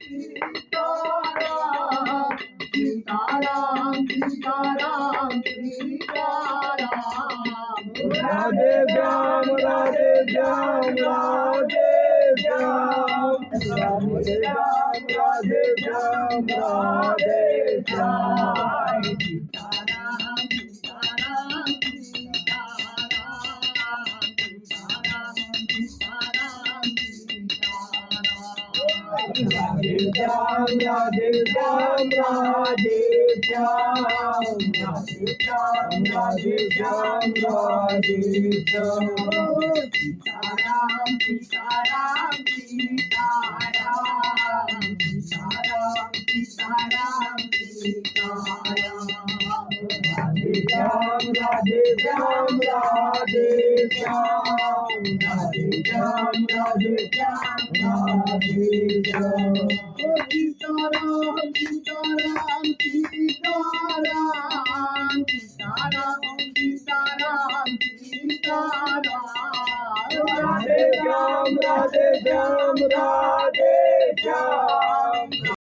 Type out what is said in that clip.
Sitaram Sitaram Sitaram Radhe Shyam Radhe Shyam Radhe Shyam Radhe Shyam Radhe Shyam Radhe Shyam Sitaram Sitaram Sitaram Sitaram Radhe Shyam Radhe Shyam Radhe Shyam Radhe Shyam Radhe Shyam Radhe Shyam Sitaram Sitaram Sitaram Sitaram Sitaram Sitaram Radhe Shyam Radhe Shyam Radhe Shyam Radhe Shyam Radhe Shyam Radhe Shyam Sitaram Sitaram Sitaram Sitaram Sitaram Sitaram Radhe Shyam Radhe Shyam Radhe Shyam